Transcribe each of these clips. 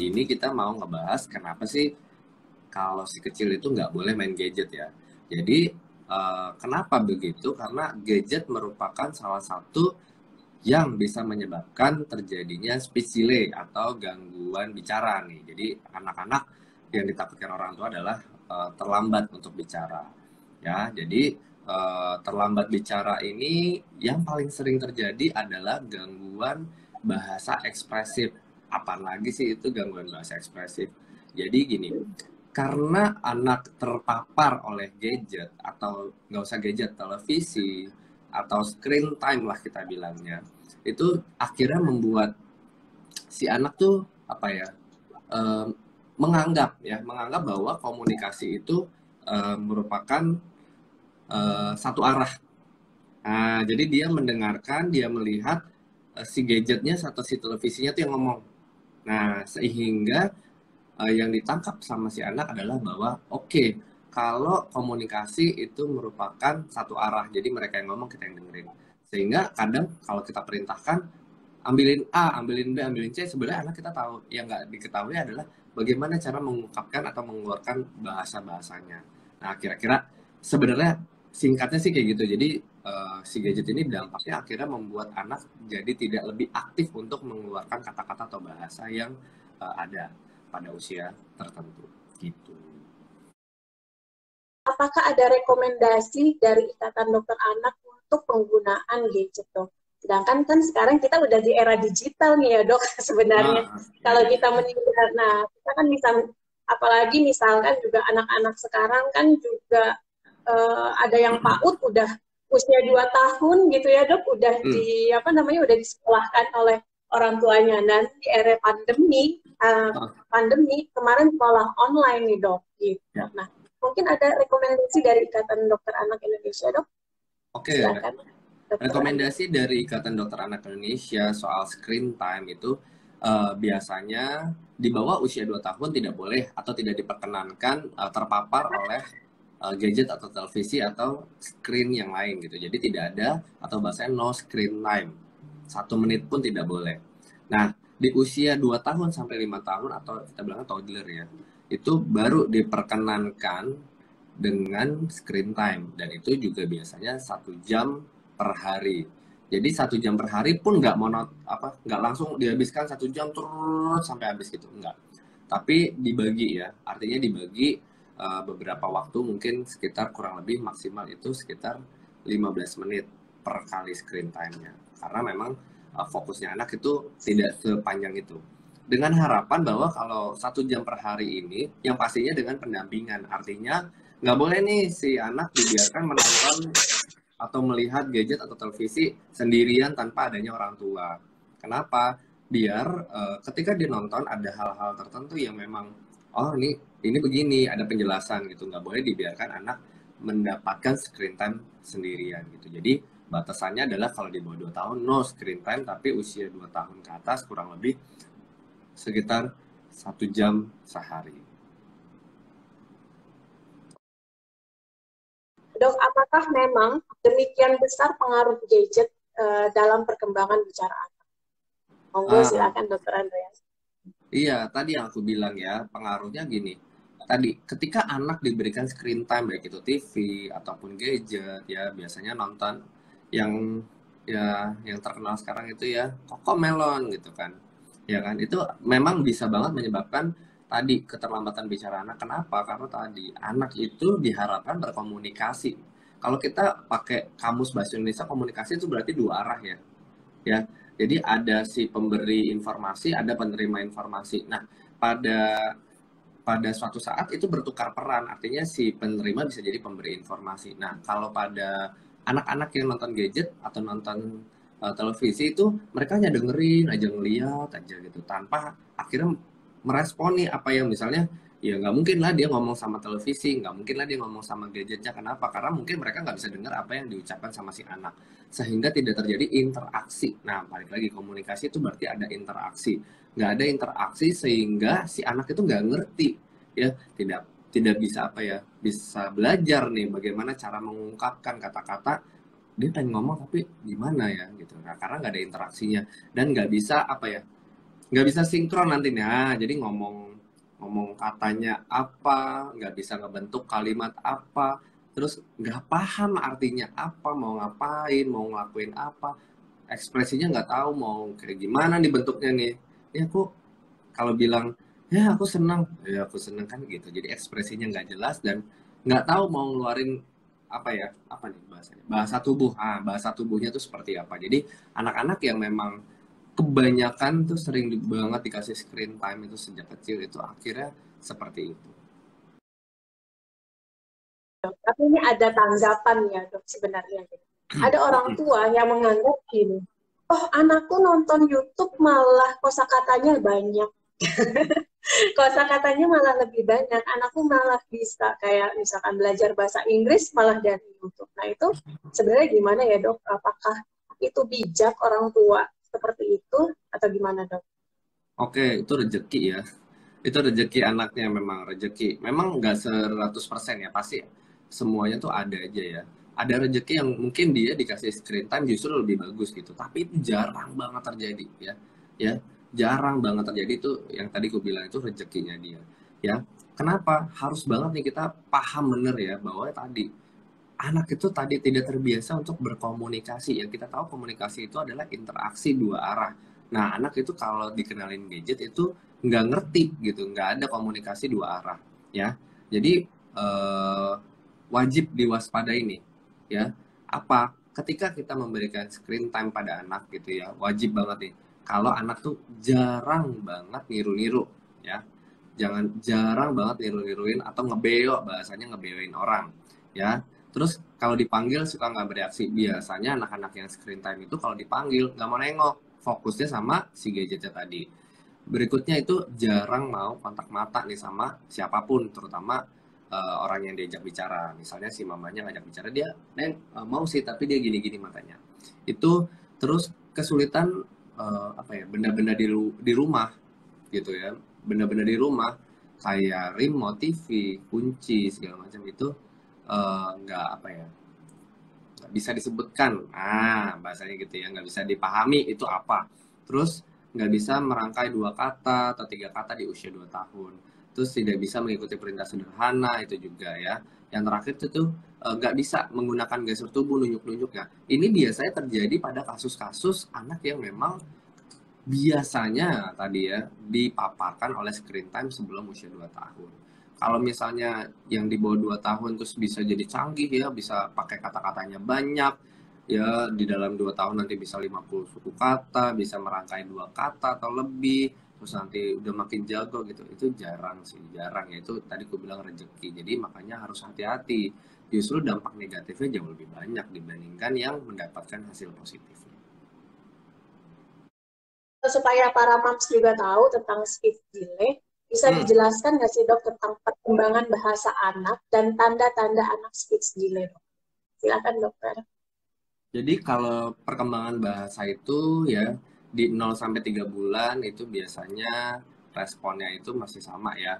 ini kita mau ngebahas kenapa sih kalau si kecil itu nggak boleh main gadget ya. Jadi kenapa begitu? Karena gadget merupakan salah satu yang bisa menyebabkan terjadinya speech delay atau gangguan bicara nih. Jadi anak-anak yang ditakutkan orang tua adalah terlambat untuk bicara. Ya, jadi terlambat bicara ini yang paling sering terjadi adalah gangguan bahasa ekspresif. Apalagi sih itu gangguan bahasa ekspresif. Jadi gini, karena anak terpapar oleh gadget atau nggak usah gadget, televisi atau screen time lah kita bilangnya, itu akhirnya membuat si anak tuh apa ya, eh, menganggap bahwa komunikasi itu merupakan satu arah. Nah, jadi dia mendengarkan, dia melihat si gadgetnya atau si televisinya tuh yang ngomong. Nah, sehingga yang ditangkap sama si anak adalah bahwa oke, kalau komunikasi itu merupakan satu arah, jadi mereka yang ngomong kita yang dengerin. Sehingga kadang kalau kita perintahkan ambilin A, ambilin B, ambilin C, sebenarnya anak kita tahu. Yang nggak diketahui adalah bagaimana cara mengungkapkan atau mengeluarkan bahasa-bahasanya. Nah, kira-kira sebenarnya singkatnya sih kayak gitu. Jadi si gadget ini dampaknya akhirnya membuat anak jadi tidak lebih aktif untuk mengeluarkan kata-kata atau bahasa yang ada pada usia tertentu gitu. Apakah ada rekomendasi dari Ikatan Dokter Anak untuk penggunaan gadget, Dok? Sedangkan kan sekarang kita udah di era digital nih ya, Dok, sebenarnya. Kalau kita meninggal, nah kita kan bisa, apalagi misalkan juga anak-anak sekarang kan juga ada yang PAUD udah usia 2 tahun gitu ya, Dok, udah udah disekolahkan oleh orang tuanya. Dan di era pandemi kemarin sekolah online nih, Dok, gitu. Nah, mungkin ada rekomendasi dari Ikatan Dokter Anak Indonesia, Dok? Oke, silakan. Rekomendasi dari Ikatan Dokter Anak Indonesia soal screen time itu biasanya di bawah usia 2 tahun tidak boleh atau tidak diperkenankan terpapar oleh gadget atau televisi atau screen yang lain gitu. Jadi tidak ada atau bahasanya no screen time. 1 menit pun tidak boleh. Nah, di usia 2 tahun sampai 5 tahun atau kita bilang toddler ya, itu baru diperkenankan dengan screen time, dan itu juga biasanya 1 jam per hari. Jadi 1 jam per hari pun nggak nggak langsung dihabiskan 1 jam terus sampai habis gitu, enggak. Tapi dibagi ya, artinya dibagi beberapa waktu, mungkin sekitar kurang lebih maksimal itu sekitar 15 menit per kali screen time-nya. Karena memang fokusnya anak itu tidak sepanjang itu. Dengan harapan bahwa kalau 1 jam per hari ini, yang pastinya dengan pendampingan, artinya nggak boleh nih si anak dibiarkan menonton atau melihat gadget atau televisi sendirian tanpa adanya orang tua. Kenapa? Biar ketika dia nonton ada hal-hal tertentu yang memang ini begini, ada penjelasan gitu. Nggak boleh dibiarkan anak mendapatkan screen time sendirian gitu. Jadi batasannya adalah kalau di bawah 2 tahun no screen time, tapi usia 2 tahun ke atas kurang lebih sekitar 1 jam sehari. Dok, apakah memang demikian besar pengaruh gadget dalam perkembangan bicara anak? Monggo silakan Dokter Andreas. Iya, tadi yang aku bilang ya, pengaruhnya gini. Tadi, ketika anak diberikan screen time, baik itu TV ataupun gadget, ya biasanya nonton yang yang terkenal sekarang itu ya Cocomelon gitu kan. Ya kan, itu memang bisa banget menyebabkan tadi keterlambatan bicara anak. Kenapa? Karena tadi anak itu diharapkan berkomunikasi. Kalau kita pakai kamus bahasa Indonesia, komunikasi itu berarti 2 arah ya. Ya, jadi ada si pemberi informasi, ada penerima informasi. Nah, pada suatu saat itu bertukar peran, artinya si penerima bisa jadi pemberi informasi. Nah, kalau pada anak-anak yang nonton gadget atau nonton televisi itu, mereka hanya dengerin aja, ngeliat aja gitu, tanpa akhirnya meresponi apa yang misalnya, ya nggak mungkin lah dia ngomong sama televisi, nggak mungkin lah dia ngomong sama gadgetnya. Kenapa? Karena mungkin mereka nggak bisa dengar apa yang diucapkan sama si anak, sehingga tidak terjadi interaksi. Nah, balik lagi, komunikasi itu berarti ada interaksi. Nggak ada interaksi sehingga si anak itu nggak ngerti ya, tidak bisa bisa belajar nih bagaimana cara mengungkapkan kata-kata. Dia pengen ngomong tapi gimana ya gitu. Nah, karena nggak ada interaksinya dan nggak bisa nggak bisa sinkron nantinya. Jadi ngomong katanya apa, nggak bisa ngebentuk kalimat apa, terus nggak paham artinya apa, mau ngapain, mau ngelakuin apa, ekspresinya nggak tahu mau kayak gimana nih bentuknya nih. Ya aku kalau bilang ya aku seneng kan gitu. Jadi ekspresinya nggak jelas dan nggak tahu mau ngeluarin apa ya, apa nih bahasanya, bahasa tubuh. Bahasa tubuhnya tuh seperti apa. Jadi anak-anak yang memang kebanyakan tuh sering banget dikasih screen time itu sejak kecil itu akhirnya seperti itu. Tapi ini ada tanggapan ya dok sebenarnya. Ada orang tua yang menganggap gini, oh anakku nonton YouTube malah kosakatanya banyak. Kosakatanya malah lebih banyak. Anakku malah bisa kayak misalkan belajar bahasa Inggris malah dari YouTube. Nah itu sebenarnya gimana ya dok? Apakah itu bijak orang tua seperti itu atau gimana dok? Oke, itu rezeki ya. Itu rezeki anaknya, memang rezeki. Memang nggak 100% ya, pasti ya. Semuanya tuh ada aja ya. Ada rezeki yang mungkin dia dikasih screen time justru lebih bagus gitu. Tapi itu jarang banget terjadi ya. Ya, jarang banget terjadi itu yang tadi aku bilang itu rezekinya dia. Ya. Kenapa? Harus banget nih kita paham bener ya bahwa tadi anak itu tadi tidak terbiasa untuk berkomunikasi. Yang kita tahu komunikasi itu adalah interaksi dua arah. Nah, anak itu kalau dikenalin gadget itu nggak ngerti gitu, nggak ada komunikasi dua arah, ya. Jadi wajib diwaspadai nih, ya. Apa? Ketika kita memberikan screen time pada anak gitu ya, wajib banget nih. Kalau anak tuh jarang banget niru-niru, ya. Jarang banget niru-niruin atau ngebeo, bahasanya ngebeoin orang, ya. Terus kalau dipanggil suka nggak bereaksi. Biasanya anak-anak yang screen time itu kalau dipanggil nggak mau nengok, fokusnya sama si gadgetnya tadi. Berikutnya itu jarang mau kontak mata nih sama siapapun, terutama orang yang diajak bicara. Misalnya si mamanya ngajak bicara, dia, Neng, mau sih tapi dia gini-gini matanya. Itu terus kesulitan apa ya, benda-benda di rumah gitu ya. Benda-benda di rumah kayak remote TV, kunci segala macam itu nggak apa ya, nggak bisa disebutkan, bahasanya gitu ya, nggak bisa dipahami itu apa. Terus nggak bisa merangkai dua kata atau tiga kata di usia 2 tahun. Terus tidak bisa mengikuti perintah sederhana itu juga ya. Yang terakhir itu tuh nggak bisa menggunakan gestur tubuh, nunjuk-nunjuk ya. Ini biasanya terjadi pada kasus-kasus anak yang memang biasanya tadi ya dipaparkan oleh screen time sebelum usia 2 tahun. Kalau misalnya yang di bawah 2 tahun terus bisa jadi canggih ya, bisa pakai kata-katanya banyak, ya di dalam 2 tahun nanti bisa 50 suku kata, bisa merangkai dua kata atau lebih, terus nanti udah makin jago gitu. Itu jarang sih, jarang ya. Itu tadi aku bilang rezeki. Jadi makanya harus hati-hati. Justru dampak negatifnya jauh lebih banyak dibandingkan yang mendapatkan hasil positifnya. Supaya para moms juga tahu tentang speech delay, bisa Hmm. dijelaskan nggak sih dok tentang perkembangan bahasa anak dan tanda-tanda anak speech delay dok? Silakan dokter. Jadi kalau perkembangan bahasa itu ya di 0 sampai 3 bulan itu biasanya responnya itu masih sama ya.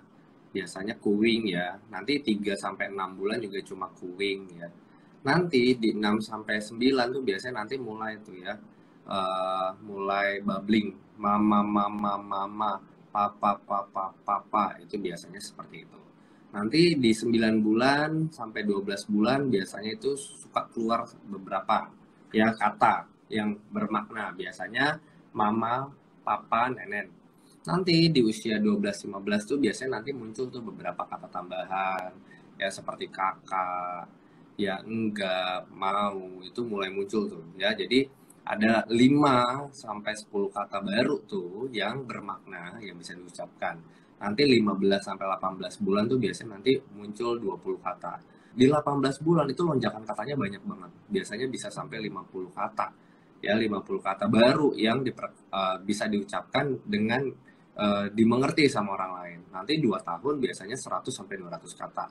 Biasanya kuing ya. Nanti 3 sampai 6 bulan juga cuma kuing ya. Nanti di 6 sampai 9 tuh biasanya nanti mulai tuh ya. Mulai babbling. Mama, mama, mama, papa, papa, papa. Itu biasanya seperti itu. Nanti di 9 bulan sampai 12 bulan biasanya itu suka keluar beberapa ya kata yang bermakna, biasanya mama, papa, nenen. Nanti di usia 12-15 tuh biasanya nanti muncul tuh beberapa kata tambahan ya seperti kakak, ya enggak, mau, itu mulai muncul tuh ya. Jadi ada 5 sampai 10 kata baru tuh yang bermakna yang bisa diucapkan. Nanti 15 sampai 18 bulan tuh biasanya nanti muncul 20 kata. Di 18 bulan itu lonjakan katanya banyak banget. Biasanya bisa sampai 50 kata. Ya, 50 kata baru yang bisa diucapkan dengan dimengerti sama orang lain. Nanti 2 tahun biasanya 100 sampai 200 kata.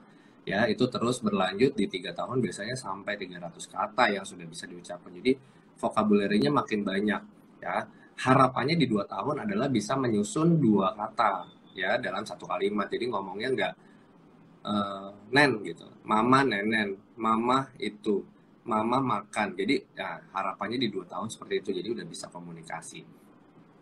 Ya, itu terus berlanjut di 3 tahun biasanya sampai 300 kata yang sudah bisa diucapkan. Jadi vocabulary-nya makin banyak ya. Harapannya di 2 tahun adalah bisa menyusun 2 kata ya dalam satu kalimat. Jadi ngomongnya nggak nen gitu, mama nenen, mama itu, mama makan. Jadi ya harapannya di 2 tahun seperti itu, jadi udah bisa komunikasi.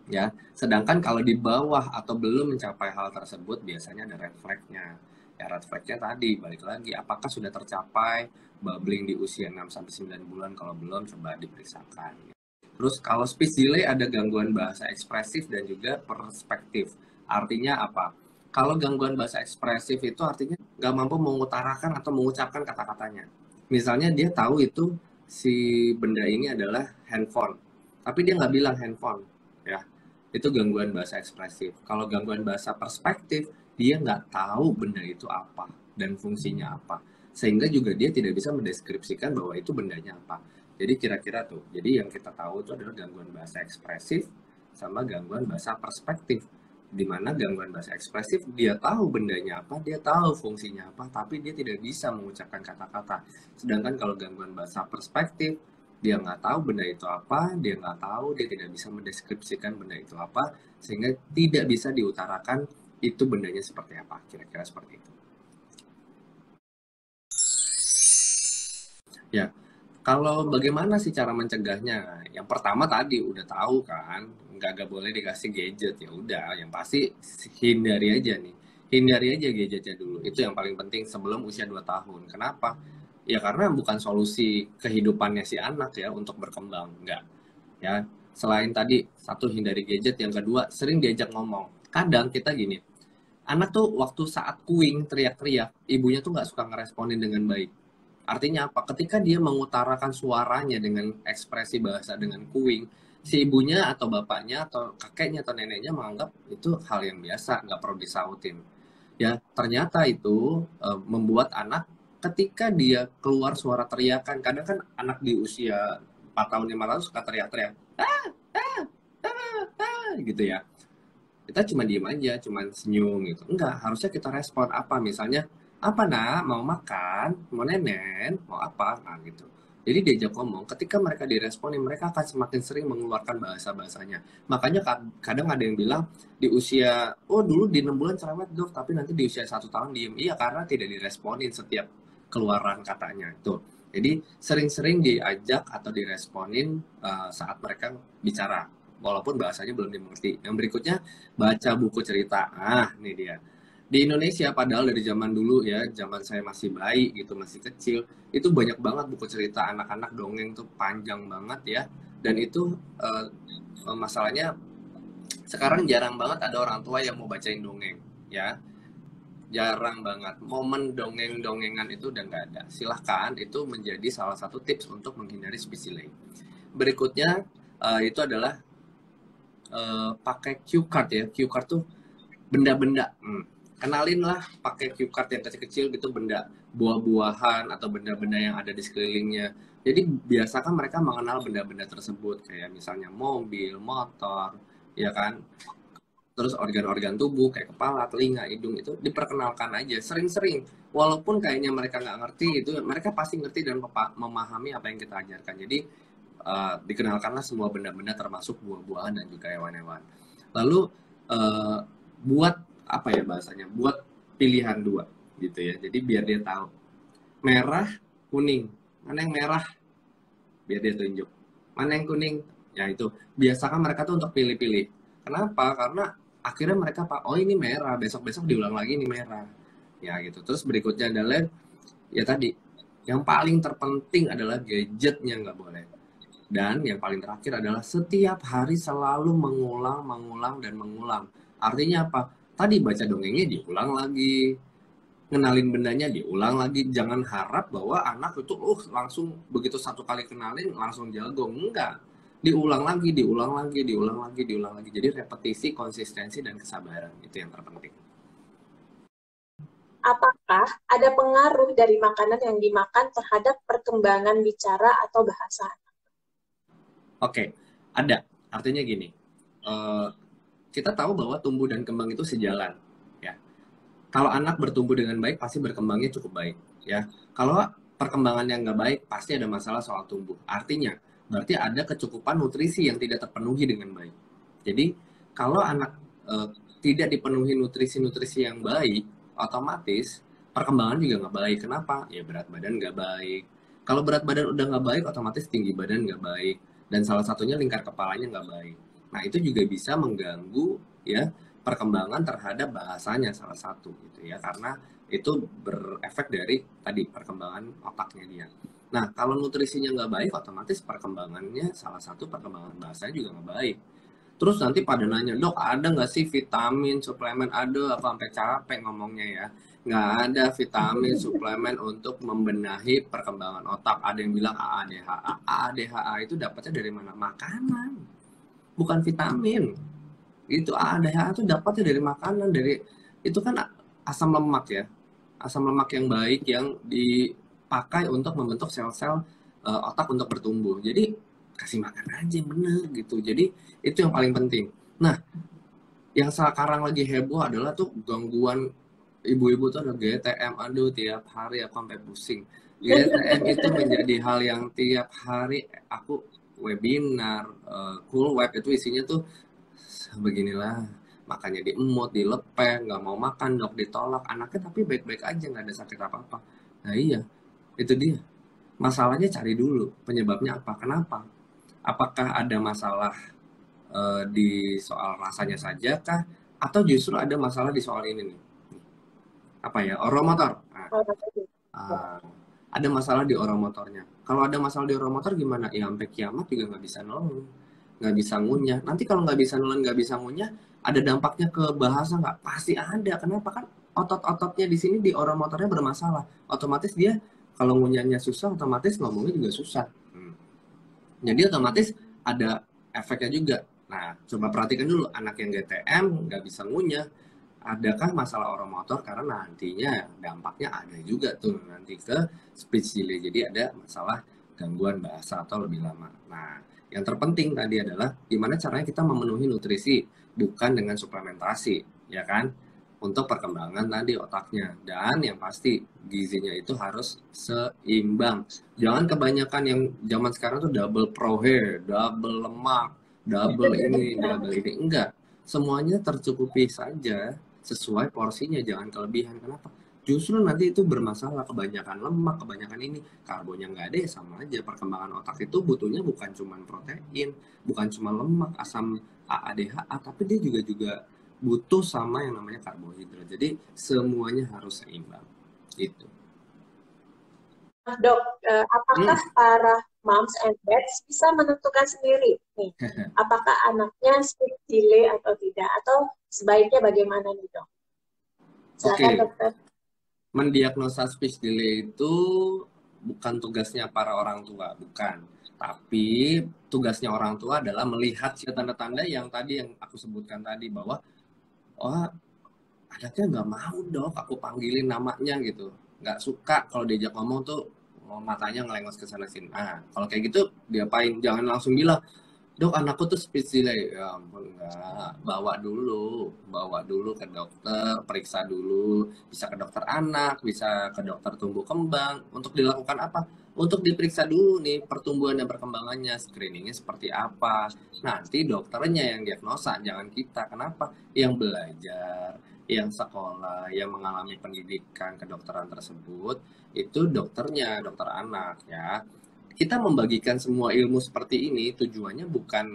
ya. Sedangkan kalau di bawah atau belum mencapai hal tersebut, biasanya ada red flag-nya. Ya, red flag-nya tadi, balik lagi, apakah sudah tercapai bubbling di usia 6-9 bulan? Kalau belum, coba diperiksakan. Terus kalau speech delay ada gangguan bahasa ekspresif dan juga perspektif. Artinya apa? Kalau gangguan bahasa ekspresif itu artinya nggak mampu mengutarakan atau mengucapkan kata-katanya. Misalnya dia tahu itu si benda ini adalah handphone, tapi dia nggak bilang handphone, ya. Itu gangguan bahasa ekspresif. Kalau gangguan bahasa perspektif, dia nggak tahu benda itu apa dan fungsinya apa. Sehingga juga dia tidak bisa mendeskripsikan bahwa itu bendanya apa. Jadi kira-kira tuh, jadi yang kita tahu itu adalah gangguan bahasa ekspresif sama gangguan bahasa perspektif. Di mana gangguan bahasa ekspresif, dia tahu bendanya apa, dia tahu fungsinya apa, tapi dia tidak bisa mengucapkan kata-kata. Sedangkan kalau gangguan bahasa perspektif, dia nggak tahu benda itu apa, dia nggak tahu, dia tidak bisa mendeskripsikan benda itu apa, sehingga tidak bisa diutarakan itu bendanya seperti apa, kira-kira seperti itu. Ya, kalau bagaimana sih cara mencegahnya? Yang pertama tadi udah tahu kan, nggak boleh dikasih gadget, ya udah, yang pasti hindari aja nih, hindari aja gadgetnya dulu. Itu yang paling penting sebelum usia 2 tahun. Kenapa? Ya karena bukan solusi kehidupannya si anak ya untuk berkembang, nggak. Ya, selain tadi satu hindari gadget, yang kedua sering diajak ngomong. Kadang kita gini, anak tuh waktu saat kuing teriak-teriak, ibunya tuh nggak suka ngeresponin dengan baik. Artinya apa? Ketika dia mengutarakan suaranya dengan ekspresi bahasa dengan kuing, si ibunya atau bapaknya atau kakeknya atau neneknya menganggap itu hal yang biasa, nggak perlu disautin. Ya, ternyata itu membuat anak ketika dia keluar suara teriakan, kadang kan anak di usia 4 tahun 5 tahun suka teriak-teriak, gitu ya. Kita cuma diem aja, cuma senyum gitu. Enggak, harusnya kita respon apa, misalnya, apa nak, mau makan, mau nenen, mau apa, nah gitu. Jadi diajak ngomong, ketika mereka diresponin, mereka akan semakin sering mengeluarkan bahasa-bahasanya. Makanya kadang ada yang bilang, di usia, oh dulu di 6 bulan cerewet dok, tapi nanti di usia 1 tahun diem. Iya, karena tidak diresponin setiap keluaran katanya. Tuh. Jadi sering-sering diajak atau diresponin saat mereka bicara, walaupun bahasanya belum dimengerti. Yang berikutnya, baca buku cerita. Ah, ini dia. Di Indonesia, padahal dari zaman dulu ya, zaman saya masih bayi gitu, masih kecil, itu banyak banget buku cerita anak-anak dongeng tuh, panjang banget ya. Dan itu masalahnya sekarang jarang banget ada orang tua yang mau bacain dongeng ya. Jarang banget. Momen dongeng-dongengan itu udah nggak ada. Silahkan, itu menjadi salah satu tips untuk menghindari speech delay. Berikutnya itu adalah pakai cue card ya. Cue card tuh benda-benda. Kenalin lah pakai cue card yang kecil-kecil gitu, benda buah-buahan atau benda-benda yang ada di sekelilingnya. Jadi biasakan mereka mengenal benda-benda tersebut, kayak misalnya mobil, motor, ya kan. Terus organ-organ tubuh kayak kepala, telinga, hidung, itu diperkenalkan aja sering-sering. Walaupun kayaknya mereka nggak ngerti, itu mereka pasti ngerti dan memahami apa yang kita ajarkan. Jadi dikenalkanlah semua benda-benda termasuk buah-buahan dan juga hewan-hewan. Lalu buat apa ya bahasanya? Buat pilihan dua gitu ya. Jadi biar dia tahu merah, kuning, mana yang merah, biar dia tunjuk. Mana yang kuning? Ya itu. Biasakan mereka tuh untuk pilih-pilih. Kenapa? Karena akhirnya mereka pak, oh ini merah, besok-besok diulang lagi ini merah. Ya gitu. Terus berikutnya adalah ya tadi, yang paling terpenting adalah gadgetnya nggak boleh. Dan yang paling terakhir adalah setiap hari selalu mengulang, mengulang, dan mengulang. Artinya apa? Tadi baca dongengnya diulang lagi, ngenalin bendanya diulang lagi. Jangan harap bahwa anak itu langsung begitu satu kali kenalin langsung jago. Enggak. Diulang lagi, diulang lagi, diulang lagi, diulang lagi. Jadi repetisi, konsistensi, dan kesabaran. Itu yang terpenting. Apakah ada pengaruh dari makanan yang dimakan terhadap perkembangan bicara atau bahasa? Oke, ada. Artinya gini, kita tahu bahwa tumbuh dan kembang itu sejalan. Ya. Kalau anak bertumbuh dengan baik, pasti berkembangnya cukup baik. Ya. Kalau perkembangan yang nggak baik, pasti ada masalah soal tumbuh. Artinya, berarti ada kecukupan nutrisi yang tidak terpenuhi dengan baik. Jadi, kalau anak tidak dipenuhi nutrisi-nutrisi yang baik, otomatis perkembangan juga nggak baik. Kenapa? Ya berat badan nggak baik. Kalau berat badan udah nggak baik, otomatis tinggi badan nggak baik. Dan salah satunya lingkar kepalanya nggak baik. Nah, itu juga bisa mengganggu ya perkembangan terhadap bahasanya salah satu gitu ya, karena itu berefek dari tadi perkembangan otaknya dia. Nah, kalau nutrisinya nggak baik, otomatis perkembangannya salah satu perkembangan bahasanya juga nggak baik. Terus nanti pada nanya, dok ada nggak sih vitamin, suplemen? Ada, aku sampai capek ngomongnya ya. Nggak ada vitamin, suplemen untuk membenahi perkembangan otak. Ada yang bilang AADHA. AADHA itu dapatnya dari mana? Makanan, bukan vitamin. Itu AADHA itu dapatnya dari makanan, dari itu kan asam lemak ya. Asam lemak yang baik yang dipakai untuk membentuk sel-sel otak untuk bertumbuh. Jadi kasih makan aja yang bener gitu. Jadi itu yang paling penting. Nah, yang sekarang lagi heboh adalah tuh gangguan ibu-ibu tuh ada GTM. Aduh, tiap hari aku sampai pusing. GTM itu menjadi hal yang tiap hari aku webinar, cool web itu isinya tuh beginilah, makanya diemut, dilepeh, nggak mau makan, dok, ditolak, anaknya tapi baik-baik aja, nggak ada sakit apa-apa. Nah iya, itu dia. Masalahnya cari dulu penyebabnya apa, kenapa? Apakah ada masalah di soal rasanya saja kah? Atau justru ada masalah di soal ini nih? Apa ya? Oromotor. Nah, ah, ada masalah di oromotornya. Kalau ada masalah di oromotor gimana? Ya sampai kiamat juga nggak bisa nolong, nggak bisa ngunyah. Nanti kalau nggak bisa nolong, nggak bisa ngunyah, ada dampaknya ke bahasa nggak? Pasti ada. Kenapa? Kan otot-ototnya di sini di oromotornya bermasalah. Otomatis dia kalau ngunyahnya susah, otomatis ngomongnya juga susah. Jadi otomatis ada efeknya juga. Nah, coba perhatikan dulu anak yang GTM nggak bisa ngunyah, adakah masalah oromotor karena nantinya dampaknya ada juga tuh nanti ke speech delay. Jadi ada masalah gangguan bahasa atau lebih lama. Nah, yang terpenting tadi adalah gimana caranya kita memenuhi nutrisi bukan dengan suplementasi, ya kan? Untuk perkembangan tadi otaknya, dan yang pasti gizinya itu harus seimbang. Jangan kebanyakan yang zaman sekarang tuh double pro hair, double lemak, double ini, double ini. Enggak, semuanya tercukupi saja sesuai porsinya, jangan kelebihan. Kenapa? Justru nanti itu bermasalah, kebanyakan lemak, kebanyakan ini, karbonnya nggak ada ya sama aja. Perkembangan otak itu butuhnya bukan cuma protein, bukan cuma lemak, asam AADHA, tapi dia juga butuh sama yang namanya karbohidrat. Jadi semuanya harus seimbang. Itu. Dok, apakah para moms and dads bisa menentukan sendiri nih, apakah anaknya speech delay atau tidak, atau sebaiknya bagaimana nih dok? Silakan dokter. Mendiagnosa speech delay itu bukan tugasnya para orang tua, bukan. Tapi tugasnya orang tua adalah melihat tanda-tanda yang tadi yang aku sebutkan tadi, bahwa oh anaknya nggak mau dok aku panggilin namanya gitu, nggak suka kalau diajak ngomong tuh matanya ngelengos ke sana sini. Nah kalau kayak gitu diapain? Jangan langsung bilang, dok anakku tuh speech delay. Ya ampun, enggak. Bawa dulu ke dokter, periksa dulu. Bisa ke dokter anak, bisa ke dokter tumbuh kembang. Untuk dilakukan apa? Untuk diperiksa dulu nih pertumbuhan dan perkembangannya, screeningnya seperti apa. Nanti dokternya yang diagnosa, jangan kita. Kenapa? Yang belajar, yang sekolah, yang mengalami pendidikan kedokteran tersebut, itu dokternya, dokter anak ya. Kita membagikan semua ilmu seperti ini tujuannya bukan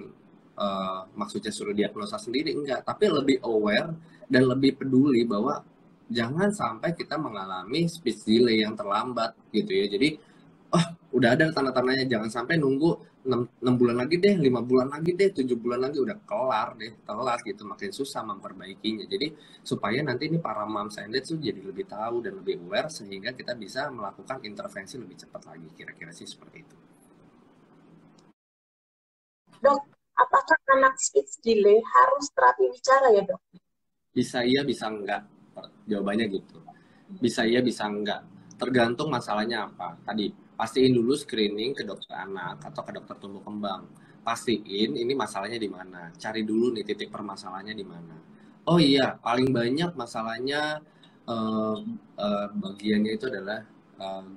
maksudnya suruh diagnosa sendiri, enggak, tapi lebih aware dan lebih peduli bahwa jangan sampai kita mengalami speech delay yang terlambat gitu ya. Jadi oh udah ada tanda-tandanya, jangan sampai nunggu 6 bulan lagi deh, 5 bulan lagi deh, 7 bulan lagi udah kelar deh, telat gitu, makin susah memperbaikinya. Jadi supaya nanti ini para moms and dads tuh jadi lebih tahu dan lebih aware sehingga kita bisa melakukan intervensi lebih cepat lagi, kira-kira sih seperti itu. Dok, apakah anak speech delay harus terapi bicara ya dok? Bisa iya, bisa enggak. Jawabannya gitu. Bisa iya, bisa enggak. Tergantung masalahnya apa. Tadi, pastiin dulu screening ke dokter anak atau ke dokter tumbuh kembang. Pastiin ini masalahnya di mana. Cari dulu nih titik permasalahannya di mana. Oh iya, paling banyak masalahnya bagiannya itu adalah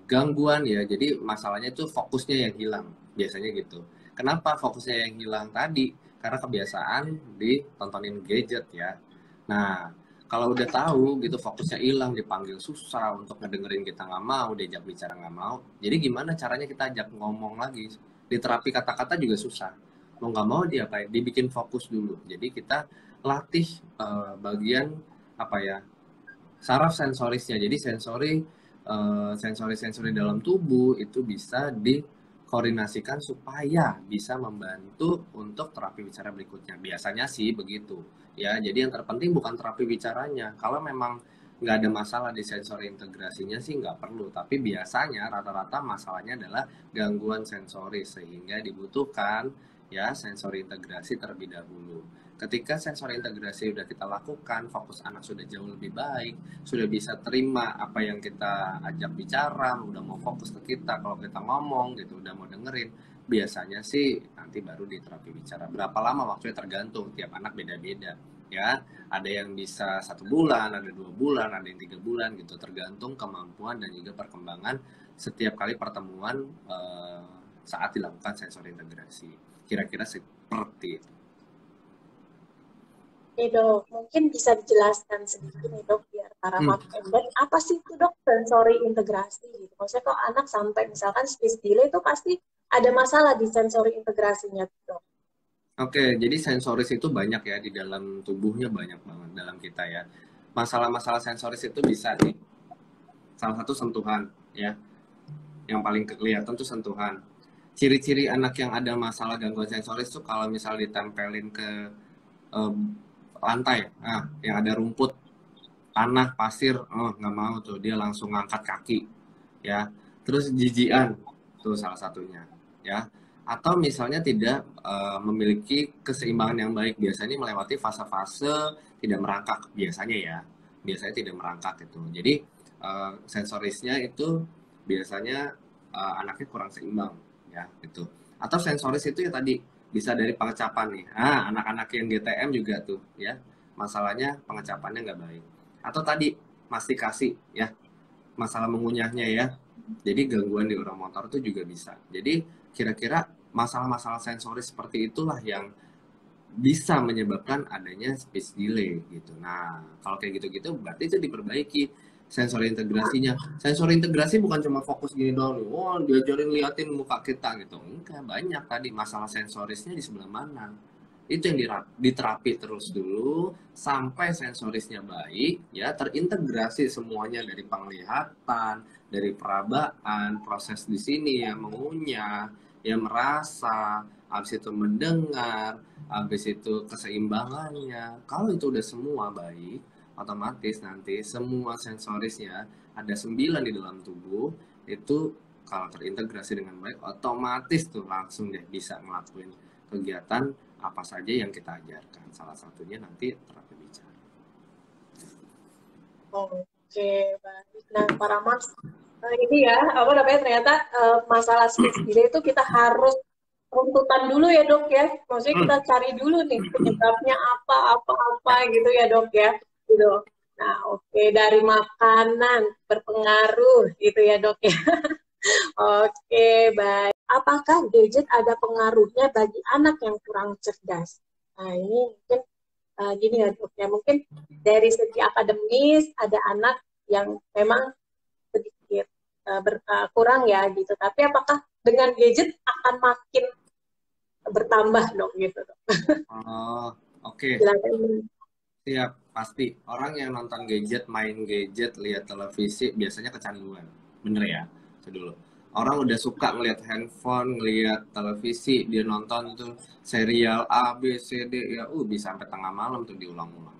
gangguan ya. Jadi masalahnya itu fokusnya yang hilang. Biasanya gitu. Kenapa fokusnya yang hilang tadi? Karena kebiasaan ditontonin gadget ya. Nah, kalau udah tahu gitu fokusnya hilang, dipanggil susah, untuk ngedengerin kita nggak mau, diajak bicara nggak mau. Jadi gimana caranya kita ajak ngomong lagi? Di terapi kata-kata juga susah. mau nggak mau diapain, dibikin fokus dulu. Jadi kita latih bagian apa ya, saraf sensorisnya. Jadi sensori dalam tubuh itu bisa dikoordinasikan supaya bisa membantu untuk terapi bicara berikutnya. Biasanya sih begitu ya. Jadi yang terpenting bukan terapi bicaranya. Kalau memang nggak ada masalah di sensori integrasinya sih nggak perlu. Tapi biasanya rata-rata masalahnya adalah gangguan sensori, sehingga dibutuhkan ya sensori integrasi terlebih dahulu. Ketika sensori integrasi sudah kita lakukan, fokus anak sudah jauh lebih baik, sudah bisa terima apa yang kita ajak bicara, udah mau fokus ke kita, kalau kita ngomong gitu, udah mau dengerin, biasanya sih nanti baru di terapi bicara. Berapa lama waktunya tergantung, tiap anak beda-beda ya. Ada yang bisa 1 bulan, ada 2 bulan, ada yang 3 bulan gitu, tergantung kemampuan dan juga perkembangan setiap kali pertemuan saat dilakukan sensori integrasi. Kira-kira seperti itu. Oke dok, mungkin bisa dijelaskan sedikit nih dok, biar para mom and dad, apa sih itu dok sensori integrasi gitu. Maksudnya kalau anak sampai misalkan speech delay itu pasti ada masalah di sensori integrasinya dok. Oke, jadi sensoris itu banyak ya, di dalam tubuhnya banyak banget dalam kita ya. Masalah-masalah sensoris itu bisa nih, salah satu sentuhan ya, yang paling kelihatan tuh sentuhan. Ciri-ciri anak yang ada masalah gangguan sensoris tuh kalau misal ditempelin ke lantai, yang ada rumput, tanah, pasir, nggak mau tuh, dia langsung ngangkat kaki ya. Terus jijian tuh salah satunya ya. Atau misalnya tidak memiliki keseimbangan yang baik, biasanya melewati fase-fase tidak merangkak biasanya ya, biasanya tidak merangkak gitu. Jadi sensorisnya itu biasanya anaknya kurang seimbang ya gitu. Atau sensoris itu ya tadi bisa dari pengecapan nih, anak-anak yang GTM juga tuh ya, masalahnya pengecapannya nggak baik. Atau tadi mastikasi ya, masalah mengunyahnya ya. Jadi gangguan di orang motor itu juga bisa. Jadi kira-kira masalah-masalah sensoris seperti itulah yang bisa menyebabkan adanya speech delay gitu. Nah, kalau kayak gitu-gitu berarti itu diperbaiki sensori integrasinya. Sensori integrasi bukan cuma fokus gini doang nih, diajarin liatin muka kita gitu. Enggak, banyak tadi masalah sensorisnya di sebelah mana. Itu yang diterapi terus dulu sampai sensorisnya baik ya, terintegrasi semuanya, dari penglihatan, dari perabaan, proses di sini ya, mengunyah, ya merasa, habis itu mendengar, habis itu keseimbangannya. Kalau itu udah semua baik, otomatis nanti semua sensorisnya ada 9 di dalam tubuh itu, kalau terintegrasi dengan baik, otomatis tuh langsung deh bisa ngelakuin kegiatan apa saja yang kita ajarkan. Salah satunya nanti terapi bicara. Oke, baik. Nah, para moms, ini ya, apa namanya, ternyata masalah speech delay itu kita harus runtutan dulu ya dok ya. Maksudnya kita cari dulu nih penyebabnya apa gitu ya dok ya. Gitu. Nah, oke, dari makanan berpengaruh gitu ya dok ya. Oke, baik. Apakah gadget ada pengaruhnya bagi anak yang kurang cerdas? Nah, ini mungkin gini ya dok ya, mungkin dari segi akademis ada anak yang memang sedikit kurang ya gitu. Tapi apakah dengan gadget akan makin bertambah dok gitu dok? Oh, oke. Silakan. Siap, pasti. Orang yang nonton gadget, main gadget, lihat televisi, biasanya kecanduan. Bener ya? Itu dulu. Orang udah suka ngelihat handphone, ngelihat televisi, dia nonton tuh serial A, B, C, D, ya bisa sampai tengah malam tuh diulang-ulang.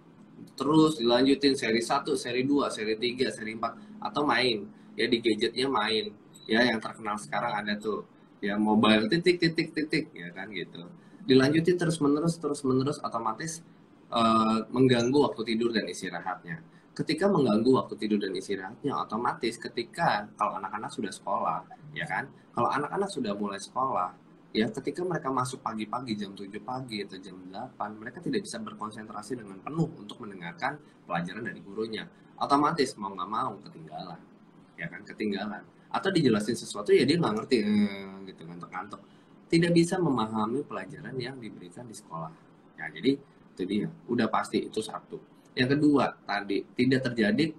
Terus dilanjutin seri 1, seri 2, seri 3, seri 4, atau main. Ya di gadgetnya main. Ya yang terkenal sekarang ada tuh, ya mobile titik titik titik ya kan gitu. Dilanjutin terus menerus, otomatis mengganggu waktu tidur dan istirahatnya. Ketika mengganggu waktu tidur dan istirahatnya, otomatis ketika kalau anak-anak sudah sekolah, ya kan? Kalau anak-anak sudah mulai sekolah, ya ketika mereka masuk pagi-pagi jam 7 pagi atau jam 8, mereka tidak bisa berkonsentrasi dengan penuh untuk mendengarkan pelajaran dari gurunya. Otomatis mau nggak mau ketinggalan, ya kan? Ketinggalan. Atau dijelasin sesuatu ya dia nggak ngerti, gitu, ngantuk-ngantuk. Tidak bisa memahami pelajaran yang diberikan di sekolah. Ya, jadi itu dia, udah pasti itu satu. Yang kedua tadi, tidak terjadi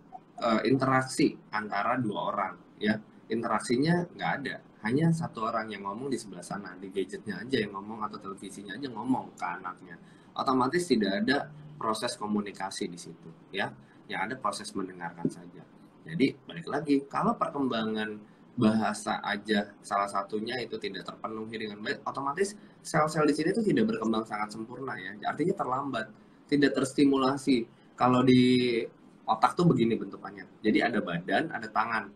interaksi antara dua orang ya. interaksinya nggak ada. Hanya satu orang yang ngomong di sebelah sana, di gadgetnya aja yang ngomong atau televisinya aja ngomong ke anaknya. Otomatis tidak ada proses komunikasi di situ, ya. Yang ada proses mendengarkan saja. Jadi balik lagi, kalau perkembangan bahasa aja salah satunya itu tidak terpenuhi dengan baik, otomatis sel-sel di sini itu tidak berkembang sangat sempurna ya. Artinya terlambat, tidak terstimulasi. Kalau di otak tuh begini bentukannya. Jadi ada badan, ada tangan.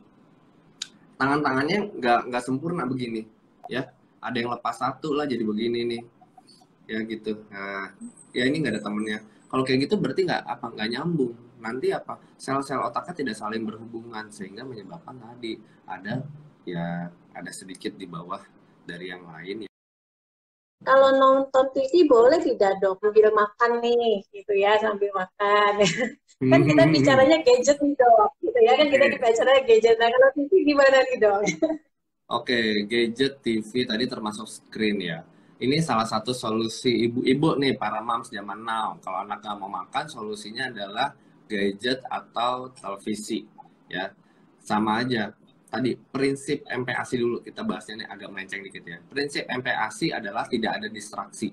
Tangan-tangannya nggak sempurna begini, ya. Ada yang lepas satu lah jadi begini nih, ya gitu. Nah, ya ini nggak ada temennya. Kalau kayak gitu berarti nggak nyambung. Nanti apa? Sel-sel otaknya tidak saling berhubungan sehingga menyebabkan tadi ada ya ada sedikit di bawah dari yang lain. Ya. Kalau nonton TV boleh tidak dok? Sambil makan nih, gitu ya, sambil makan. Kan kita bicaranya gadget nih dok, gitu ya, kan kita bicaranya gadget. Nah kalau TV gimana nih dok? Oke, gadget TV tadi termasuk screen ya. Ini salah satu solusi ibu-ibu nih, para moms zaman now. Kalau anak nggak mau makan, solusinya adalah gadget atau televisi. Ya, sama aja. Tadi prinsip MPASI dulu, kita bahasnya nih agak melenceng dikit ya. Prinsip MPASI adalah tidak ada distraksi.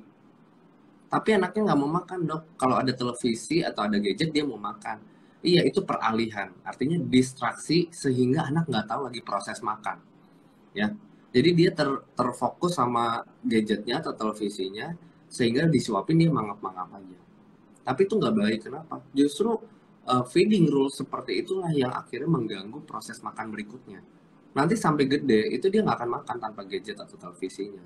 Tapi anaknya nggak mau makan dok. Kalau ada televisi atau ada gadget, dia mau makan. Iya, itu peralihan. Artinya distraksi sehingga anak nggak tahu lagi proses makan. Ya, jadi dia terfokus sama gadgetnya atau televisinya sehingga disuapin dia mangap-mangap aja. Tapi itu nggak baik. Kenapa? Justru feeding rule seperti itulah yang akhirnya mengganggu proses makan berikutnya. Nanti sampai gede itu dia nggak akan makan tanpa gadget atau televisinya.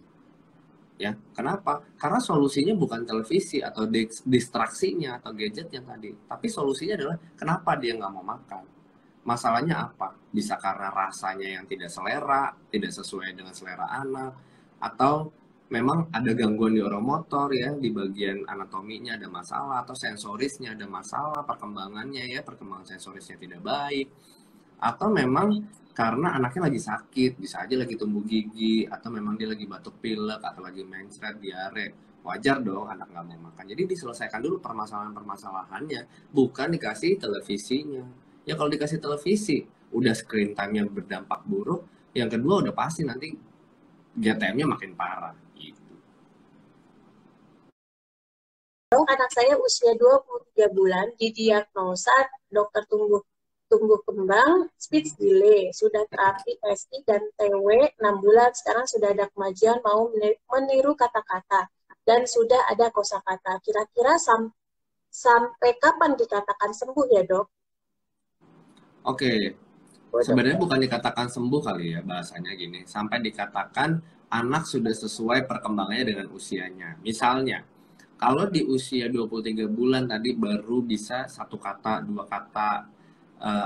Ya, kenapa? Karena solusinya bukan televisi atau distraksinya atau gadgetnya tadi, tapi solusinya adalah kenapa dia nggak mau makan. Masalahnya apa? Bisa karena rasanya yang tidak selera, tidak sesuai dengan selera anak, atau memang ada gangguan di oromotor ya, di bagian anatominya ada masalah, atau sensorisnya ada masalah, perkembangannya ya, perkembangan sensorisnya tidak baik, atau memang karena anaknya lagi sakit, bisa aja lagi tumbuh gigi, atau memang dia lagi batuk pilek, atau lagi mencret, diare. Wajar dong anak nggak mau makan. Jadi diselesaikan dulu permasalahan-permasalahannya, bukan dikasih televisinya. Ya kalau dikasih televisi, udah screen time-nya berdampak buruk, yang kedua udah pasti nanti GTM-nya makin parah. Gitu. Dok, anak saya usia 23 bulan, didiagnosa dokter tumbuh kembang, speech delay, sudah terapi SI dan TW 6 bulan, sekarang sudah ada kemajuan mau meniru kata-kata, dan sudah ada kosakata. Kira-kira sampai kapan dikatakan sembuh ya dok? Oke, sebenarnya bukan dikatakan sembuh kali ya bahasanya gini, sampai dikatakan anak sudah sesuai perkembangannya dengan usianya. Misalnya, kalau di usia 23 bulan tadi baru bisa satu kata, dua kata,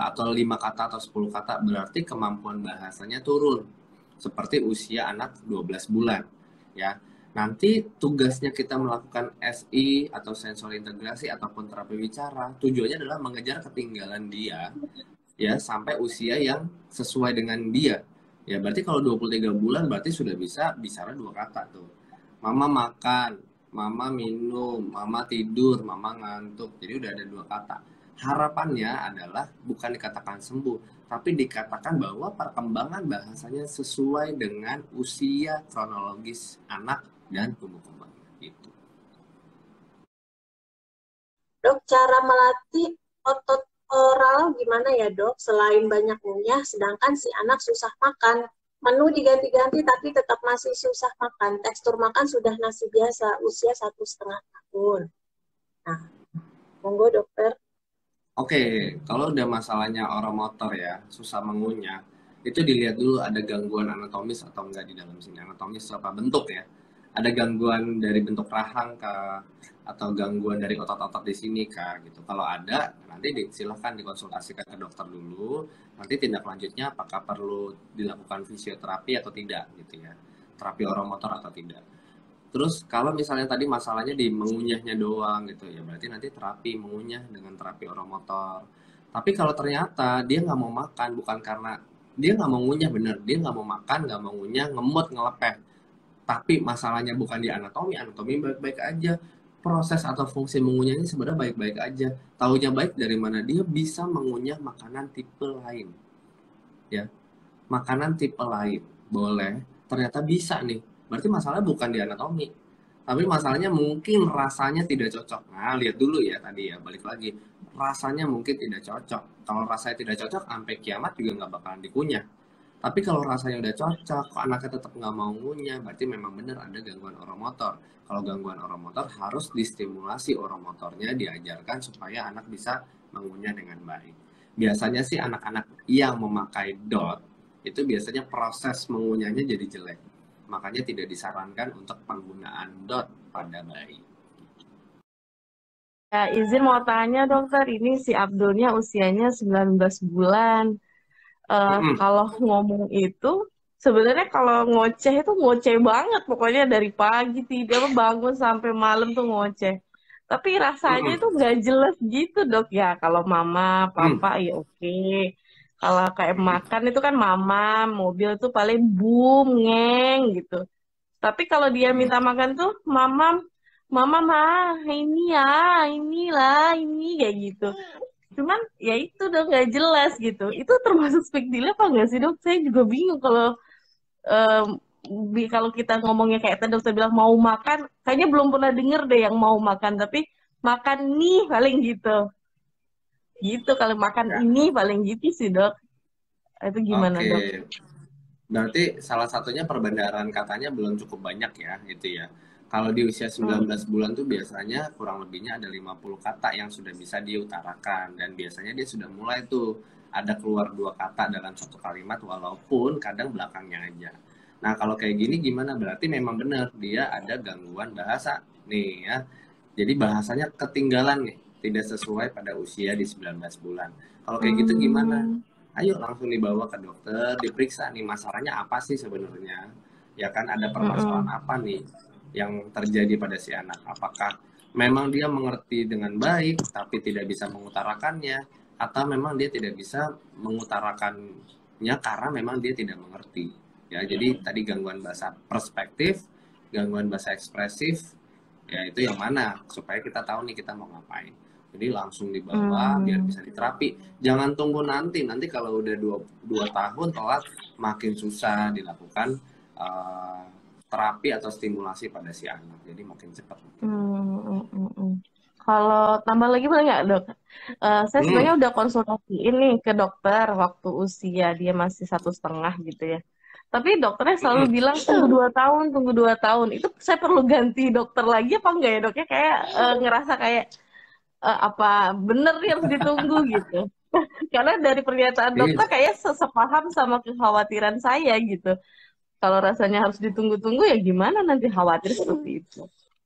atau 5 kata atau 10 kata, berarti kemampuan bahasanya turun. Seperti usia anak 12 bulan. Ya, nanti tugasnya kita melakukan SI atau sensori integrasi ataupun terapi bicara, tujuannya adalah mengejar ketinggalan dia ya sampai usia yang sesuai dengan dia. Ya berarti kalau 23 bulan berarti sudah bisa bicara dua kata tuh. Mama makan, mama minum, mama tidur, mama ngantuk. Jadi udah ada dua kata. Harapannya adalah bukan dikatakan sembuh, tapi dikatakan bahwa perkembangan bahasanya sesuai dengan usia kronologis anak dan tumbuh kembangnya. Gitu. Dok, cara melatih otot oral gimana ya dok? Selain banyak ngunyah, sedangkan si anak susah makan. Menu diganti-ganti tapi tetap masih susah makan. Tekstur makan sudah nasi biasa, usia 1,5 tahun. Nah, monggo dokter. Oke, kalau udah masalahnya oromotor ya, susah mengunyah, itu dilihat dulu ada gangguan anatomis atau enggak di dalam sini. Anatomis apa bentuk ya? Ada gangguan dari bentuk rahang kah? Atau gangguan dari otot-otot di sini kah? Gitu. Kalau ada, nanti silahkan dikonsultasikan ke dokter dulu. Nanti tindak lanjutnya apakah perlu dilakukan fisioterapi atau tidak gitu ya. Terapi oromotor atau tidak. Terus kalau misalnya tadi masalahnya di mengunyahnya doang gitu ya, berarti nanti terapi mengunyah dengan terapi oromotor. Tapi kalau ternyata dia nggak mau makan bukan karena dia nggak mau ngunyah bener, dia nggak mau makan, nggak mau ngunyah, ngemut, ngelepeh. Tapi masalahnya bukan di anatomi, anatomi baik-baik aja. Proses atau fungsi mengunyahnya sebenarnya baik-baik aja. Taunya baik dari mana dia bisa mengunyah makanan tipe lain, ya. makanan tipe lain. Boleh, ternyata bisa nih. Berarti masalahnya bukan di anatomi. Tapi masalahnya mungkin rasanya tidak cocok. Nah, lihat dulu ya tadi ya, balik lagi. Rasanya mungkin tidak cocok. Kalau rasanya tidak cocok, sampai kiamat juga nggak bakalan dikunyah. Tapi kalau rasanya udah cocok, kok anaknya tetap nggak mau ngunyah, berarti memang benar ada gangguan oromotor. Kalau gangguan oromotor harus distimulasi oromotornya, diajarkan supaya anak bisa mengunyah dengan baik. Biasanya sih anak-anak yang memakai dot, itu biasanya proses mengunyahnya jadi jelek. Makanya tidak disarankan untuk penggunaan dot pada bayi. Ya, izin mau tanya dokter, ini si Abdulnya usianya 19 bulan. Mm-mm. Kalau ngomong itu, sebenarnya kalau ngoceh itu ngoceh banget. Pokoknya dari pagi tidur bangun sampai malam tuh ngoceh. Tapi rasanya Mm-mm. itu nggak jelas gitu dok ya. Kalau mama, Mm. papa ya oke. Kalau kayak makan itu kan mama, mobil tuh paling boom, ngeng gitu. Tapi kalau dia minta makan tuh, mama, mama mah ini ya, inilah, ini kayak gitu. Cuman ya itu udah nggak jelas gitu. Itu termasuk speak delay apa nggak sih dok? Saya juga bingung kalau em, kalau kita ngomongnya kayak tadi dokter bilang mau makan, kayaknya belum pernah denger deh yang mau makan. Tapi makan nih paling gitu. Gitu kalau makan Ya, ini paling gitu sih dok. Itu gimana oke. dok? Berarti salah satunya perbendaharaan katanya belum cukup banyak ya, gitu ya. Kalau di usia 19 Hmm. bulan tuh biasanya kurang lebihnya ada 50 kata yang sudah bisa diutarakan. Dan biasanya dia sudah mulai tuh ada keluar 2 kata dalam satu kalimat walaupun kadang belakangnya aja. Nah kalau kayak gini gimana? Berarti memang benar dia ada gangguan bahasa nih ya. Jadi bahasanya ketinggalan nih, tidak sesuai pada usia di 19 bulan. Kalau kayak gitu gimana? Hmm. Ayo langsung dibawa ke dokter, diperiksa nih masalahnya apa sih sebenarnya. Ya kan ada permasalahan Mm-mm. apa nih yang terjadi pada si anak. Apakah memang dia mengerti dengan baik tapi tidak bisa mengutarakannya, atau memang dia tidak bisa mengutarakannya karena memang dia tidak mengerti. Ya, jadi tadi gangguan bahasa perspektif, gangguan bahasa ekspresif, ya itu yang mana supaya kita tahu nih kita mau ngapain. Jadi langsung dibawa biar Hmm. bisa diterapi. Jangan tunggu nanti kalau udah dua tahun telat makin susah dilakukan uh, terapi atau stimulasi pada si anak. Jadi makin cepat makin baik. Hmm. Kalau tambah lagi boleh nggak dok? Saya sebenarnya Hmm. udah konsultasi ini ke dokter waktu usia dia masih 1,5 gitu ya. Tapi dokternya selalu Hmm. bilang tunggu 2 tahun, tunggu 2 tahun. Itu saya perlu ganti dokter lagi apa enggak ya dok? Ya kayak ngerasa kayak apa bener nih harus ditunggu gitu. Karena dari pernyataan dokter Iya. kayak sepaham sama kekhawatiran saya gitu. Kalau rasanya harus ditunggu-tunggu ya gimana nanti khawatir seperti itu.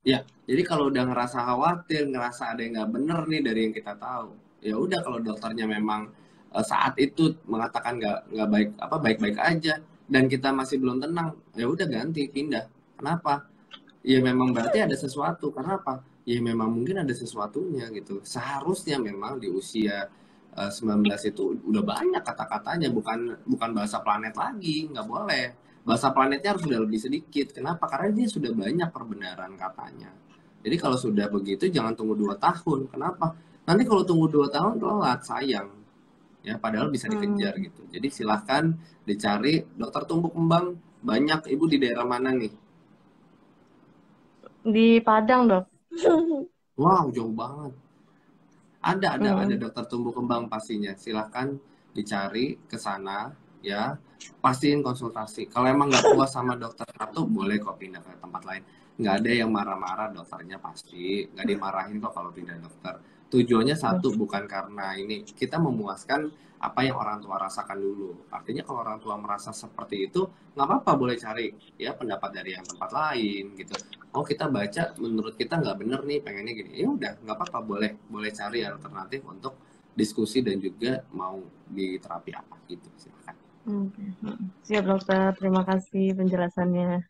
Ya, jadi kalau udah ngerasa khawatir, ngerasa ada yang nggak bener nih dari yang kita tahu, ya udah kalau dokternya memang saat itu mengatakan nggak baik apa baik-baik aja dan kita masih belum tenang, ya udah ganti pindah. Kenapa? Ya memang berarti ada sesuatu. Karena apa? Ya memang mungkin ada sesuatunya gitu. Seharusnya memang di usia 19 itu udah banyak kata-katanya, bukan bukan bahasa planet lagi, nggak boleh. Bahasa planetnya harus sudah lebih sedikit. Kenapa? Karena dia sudah banyak perbenaran katanya. Jadi kalau sudah begitu jangan tunggu 2 tahun. Kenapa? Nanti kalau tunggu 2 tahun telat, sayang. Ya, padahal bisa dikejar Hmm, gitu. Jadi silahkan dicari dokter tumbuh kembang banyak. Ibu di daerah mana nih? di Padang dok. Wow, jauh banget. Ada Hmm. dokter tumbuh kembang pastinya. Silahkan dicari ke sana ya. Pastiin konsultasi. Kalau emang nggak puas sama dokter satu, boleh kok pindah ke tempat lain. Nggak ada yang marah-marah dokternya pasti. Nggak dimarahin kok kalau pindah dokter. Tujuannya satu, bukan karena ini. Kita memuaskan apa yang orang tua rasakan dulu. Artinya kalau orang tua merasa seperti itu, nggak apa-apa boleh cari ya pendapat dari yang tempat lain gitu. Oh kita baca menurut kita nggak bener nih pengennya gini, ya udah nggak apa-apa, boleh boleh cari alternatif untuk diskusi dan juga mau di terapi apa gitu, silakan. Hmm. Siap dokter, terima kasih penjelasannya.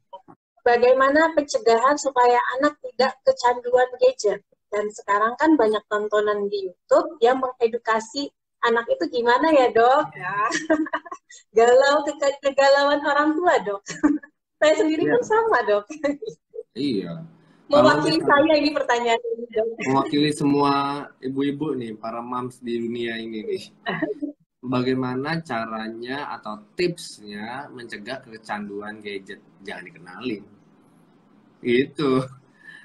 Bagaimana pencegahan supaya anak tidak kecanduan gadget? Dan sekarang kan banyak tontonan di YouTube yang mengedukasi anak itu gimana ya dok? Ya, kegalauan orang tua dok. Saya sendiri Iya, pun sama dok. iya. Kalau Mewakili misalnya saya ini pertanyaan ini dok. mewakili semua ibu-ibu nih, para moms di dunia ini nih, bagaimana caranya atau tipsnya mencegah kecanduan gadget? Jangan dikenalin. Itu.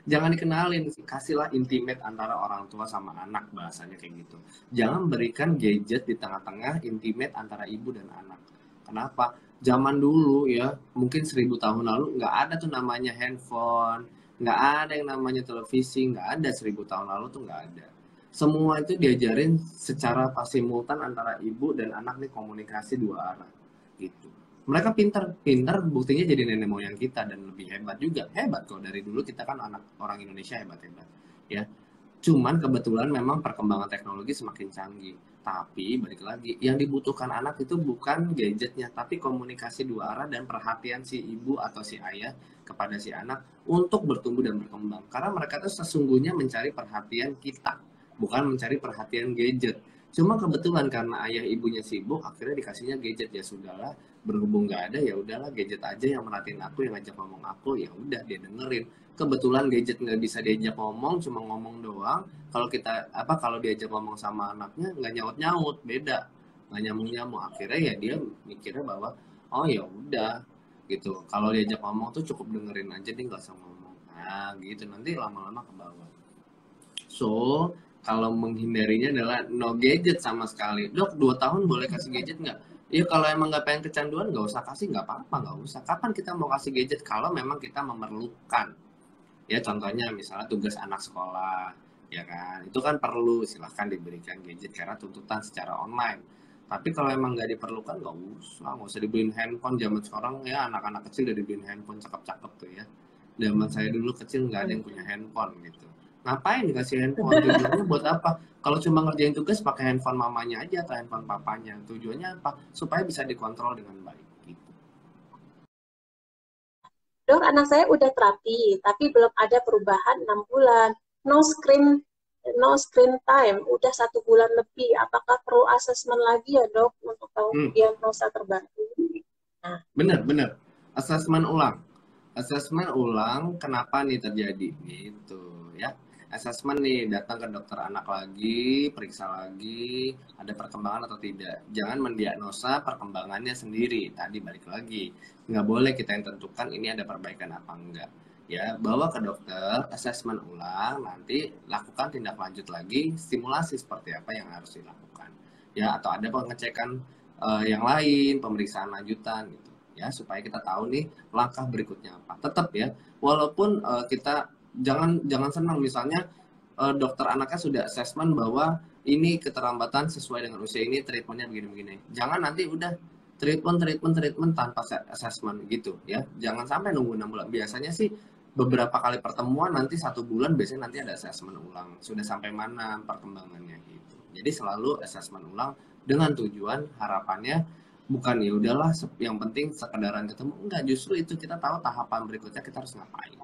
Jangan dikenalin, kasihlah intimate antara orang tua sama anak, bahasanya kayak gitu. Jangan berikan gadget di tengah-tengah intimate antara ibu dan anak. Kenapa? Zaman dulu ya, mungkin 1000 tahun lalu nggak ada tuh namanya handphone, nggak ada yang namanya televisi, nggak ada 1000 tahun lalu tuh nggak ada. Semua itu diajarin secara simultan antara ibu dan anak nih, komunikasi dua arah gitu. Mereka pintar buktinya jadi nenek moyang kita dan lebih hebat juga. Hebat kok, dari dulu kita kan anak orang Indonesia hebat-hebat ya. Cuman kebetulan memang perkembangan teknologi semakin canggih. Tapi balik lagi, yang dibutuhkan anak itu bukan gadgetnya, tapi komunikasi dua arah dan perhatian si ibu atau si ayah kepada si anak untuk bertumbuh dan berkembang. Karena mereka tuh sesungguhnya mencari perhatian kita, bukan mencari perhatian gadget. Cuma kebetulan karena ayah ibunya sibuk, akhirnya dikasihnya gadget. Ya sudahlah, berhubung nggak ada, ya udahlah gadget aja yang merhatiin aku, yang ngajak ngomong aku, ya udah dia dengerin. Kebetulan gadget nggak bisa diajak ngomong, cuma ngomong doang. Kalau kita kalau diajak ngomong sama anaknya nggak nyaut nyaut, beda, nggak nyambung nyambung. Akhirnya ya dia mikirnya bahwa oh ya udah gitu. Kalau diajak ngomong tuh cukup dengerin aja, dia nggak usah ngomong. Nah gitu, nanti lama-lama ke bawah. So, kalau menghindarinya adalah no gadget sama sekali. Dok, 2 tahun boleh kasih gadget nggak? Ya kalau emang nggak pengen kecanduan, nggak usah kasih, nggak apa-apa, nggak usah. Kapan kita mau kasih gadget? Kalau memang kita memerlukan. Ya contohnya misalnya tugas anak sekolah, ya kan? Itu kan perlu, silahkan diberikan gadget karena tuntutan secara online. Tapi kalau emang nggak diperlukan, nggak usah dibeliin handphone. Zaman sekarang ya anak-anak kecil udah dibeliin handphone cakep-cakep tuh ya. Zaman saya dulu kecil nggak ada yang punya handphone gitu. Ngapain dikasih handphone? Tujuannya buat apa? Kalau cuma ngerjain tugas pakai handphone mamanya aja atau handphone papanya. Tujuannya apa? Supaya bisa dikontrol dengan baik gitu. Dok, anak saya udah terapi, tapi belum ada perubahan 6 bulan. No screen time, udah 1 bulan lebih. Apakah perlu asesmen lagi ya dok untuk tahu diagnosa terbaru? Nah. Bener. Asesmen ulang kenapa nih terjadi gitu ya. Asesmen nih, datang ke dokter anak lagi, periksa lagi ada perkembangan atau tidak. Jangan mendiagnosa perkembangannya sendiri. Tadi balik lagi, nggak boleh kita yang tentukan ini ada perbaikan apa enggak ya. Bawa ke dokter, asesmen ulang, nanti lakukan tindak lanjut lagi, stimulasi seperti apa yang harus dilakukan ya, atau ada pengecekan yang lain, pemeriksaan lanjutan gitu ya, supaya kita tahu nih langkah berikutnya apa. Tetap ya, walaupun kita jangan senang misalnya dokter anaknya sudah asesmen bahwa ini keterlambatan sesuai dengan usia ini, treatmentnya begini-begini. Jangan nanti udah treatment tanpa asesmen gitu ya. Jangan sampai nunggu 6 bulan. Biasanya sih beberapa kali pertemuan, nanti 1 bulan biasanya nanti ada asesmen ulang. Sudah sampai mana perkembangannya gitu. Jadi selalu asesmen ulang dengan tujuan harapannya bukan ya udahlah yang penting sekedaran ketemu. Enggak, justru itu kita tahu tahapan berikutnya kita harus ngapain.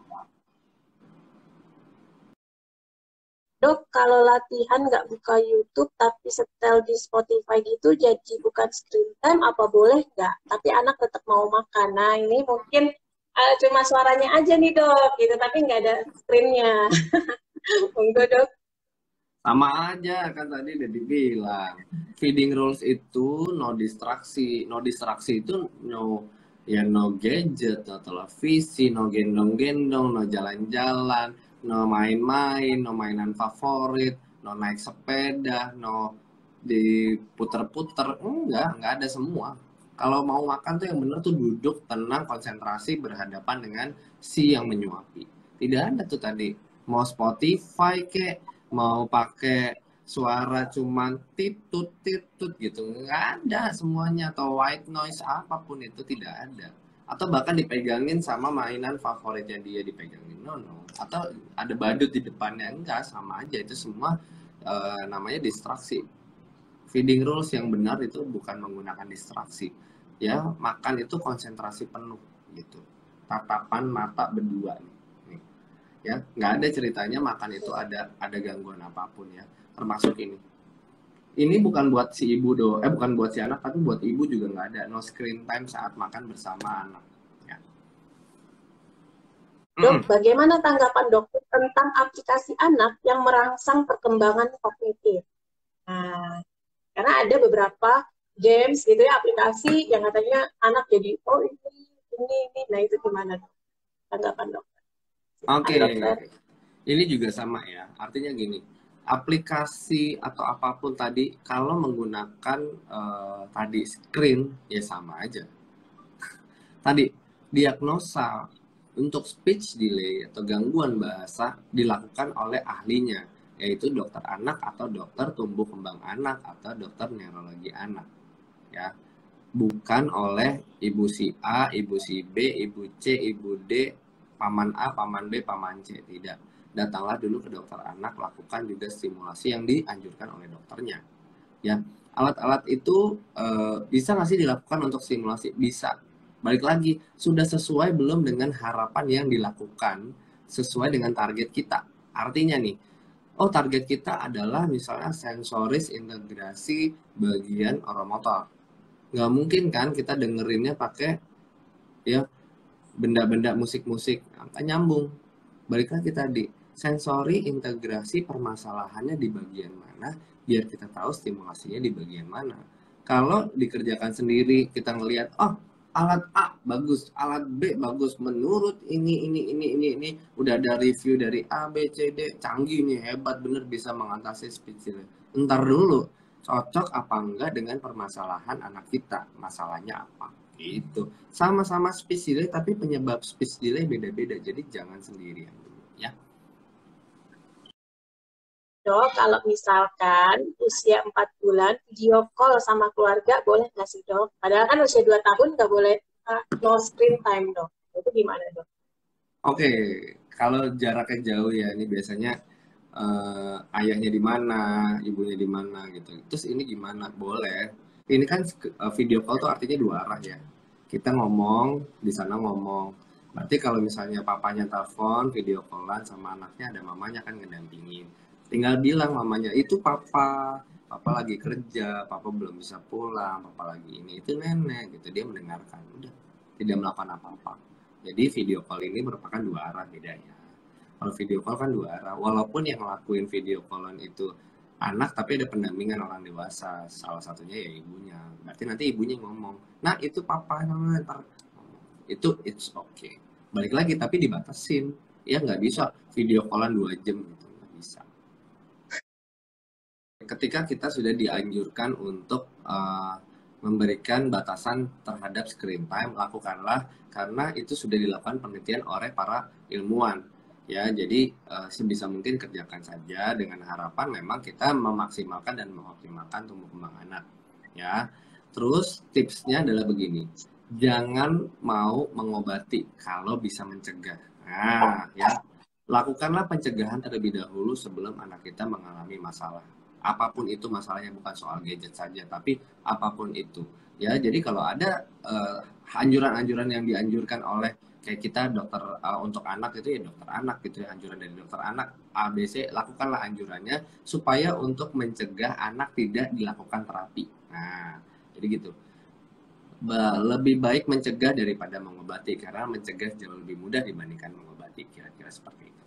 Dok, kalau latihan nggak buka YouTube tapi setel di Spotify gitu, jadi bukan screen time, apa boleh nggak? Tapi anak tetap mau makan. Nah, ini mungkin cuma suaranya aja nih dok, gitu, tapi nggak ada screen-nya. Monggo dok. Sama aja kan tadi udah dibilang. Feeding rules itu no distraksi. No distraksi itu no gadget, no televisi, no gendong-gendong, no jalan-jalan, no main-main, no mainan favorit, no naik sepeda, no diputer-puter. Enggak ada semua. Kalau mau makan tuh yang bener tuh duduk, tenang, konsentrasi, berhadapan dengan si yang menyuapi. Tidak ada tuh tadi. Mau Spotify kek, mau pakai suara cuman titut gitu, nggak ada semuanya. Atau white noise, apapun itu tidak ada. Atau bahkan dipegangin sama mainan favoritnya dia, dipegangin, no. Atau ada badut di depannya, enggak, sama aja. Itu semua namanya distraksi. Feeding rules yang benar itu bukan menggunakan distraksi ya. Makan itu konsentrasi penuh gitu, tatapan mata berdua nih ya. Nggak ada ceritanya makan itu ada gangguan apapun ya, termasuk ini bukan buat si ibu bukan buat si anak, tapi buat ibu juga nggak ada. No screen time saat makan bersama anak ya. Dok, bagaimana tanggapan dokter tentang aplikasi anak yang merangsang perkembangan kognitif? Nah, karena ada beberapa games gitu ya, aplikasi yang katanya anak jadi oh ini. Nah itu gimana dok? Tanggapan dokter? Oke, Dokter. ini juga sama ya. Artinya gini, aplikasi atau apapun tadi, kalau menggunakan tadi screen, ya sama aja. Tadi, diagnosa untuk speech delay atau gangguan bahasa dilakukan oleh ahlinya, yaitu dokter anak atau dokter tumbuh kembang anak atau dokter neurologi anak. Ya, bukan oleh ibu si A, ibu si B, ibu C, ibu D, paman A, paman B, paman C. Tidak. Datanglah dulu ke dokter anak, lakukan juga stimulasi yang dianjurkan oleh dokternya. Ya, alat-alat itu bisa nggak sih dilakukan untuk stimulasi? Bisa. Balik lagi, sudah sesuai belum dengan harapan yang dilakukan sesuai dengan target kita? Artinya nih, oh target kita adalah misalnya sensoris integrasi bagian oromotor. Nggak mungkin kan kita dengerinnya pakai ya benda-benda musik-musik, nggak nyambung. Balik lagi tadi, sensori integrasi permasalahannya di bagian mana, biar kita tahu stimulasinya di bagian mana. Kalau dikerjakan sendiri, kita ngelihat, oh alat A bagus, alat B bagus, menurut ini, udah ada review dari A, B, C, D, canggih nih, hebat bener bisa mengatasi speech delay. Ntar dulu, cocok apa enggak dengan permasalahan anak kita, masalahnya apa? Gitu. Sama-sama speech delay, tapi penyebab speech delay beda-beda, jadi jangan sendirian dulu ya. Dok, kalau misalkan usia 4 bulan, video call sama keluarga boleh nggak sih dok? Padahal kan usia 2 tahun nggak boleh no screen time dok. Itu gimana dok? Oke, kalau jaraknya jauh ya, ini biasanya ayahnya di mana, ibunya di mana gitu. Terus ini gimana? Boleh. Ini kan video call tuh artinya dua arah ya. Kita ngomong, di sana ngomong. Berarti kalau misalnya papanya telepon, video callan sama anaknya, ada mamanya kan ngedampingin. Tinggal bilang mamanya, itu papa lagi kerja, papa belum bisa pulang, papa lagi ini, itu nenek gitu. Dia mendengarkan, udah, tidak melakukan apa-apa. Jadi video call ini merupakan dua arah bedanya. Kalau video call kan dua arah, walaupun yang ngelakuin video callan itu anak, tapi ada pendampingan orang dewasa, salah satunya ya ibunya. Berarti nanti ibunya ngomong, nah itu papa namanya, ntar itu it's okay. Balik lagi, tapi dibatasin. Ya nggak bisa video callan 2 jam gitu, nggak bisa. Ketika kita sudah dianjurkan untuk memberikan batasan terhadap screen time, lakukanlah karena itu sudah dilakukan penelitian oleh para ilmuwan. Ya, jadi sebisa mungkin kerjakan saja dengan harapan memang kita memaksimalkan dan mengoptimalkan tumbuh kembang anak. Ya, terus tipsnya adalah begini, jangan mau mengobati kalau bisa mencegah. Nah, ya, lakukanlah pencegahan terlebih dahulu sebelum anak kita mengalami masalah. Apapun itu masalahnya, bukan soal gadget saja, tapi apapun itu. Ya, jadi kalau ada anjuran-anjuran yang dianjurkan oleh kayak kita dokter untuk anak itu ya dokter anak gitu ya, anjuran dari dokter anak ABC, lakukanlah anjurannya supaya untuk mencegah anak tidak dilakukan terapi. Nah, jadi gitu. Lebih baik mencegah daripada mengobati, karena mencegah jauh lebih mudah dibandingkan mengobati, kira-kira seperti itu.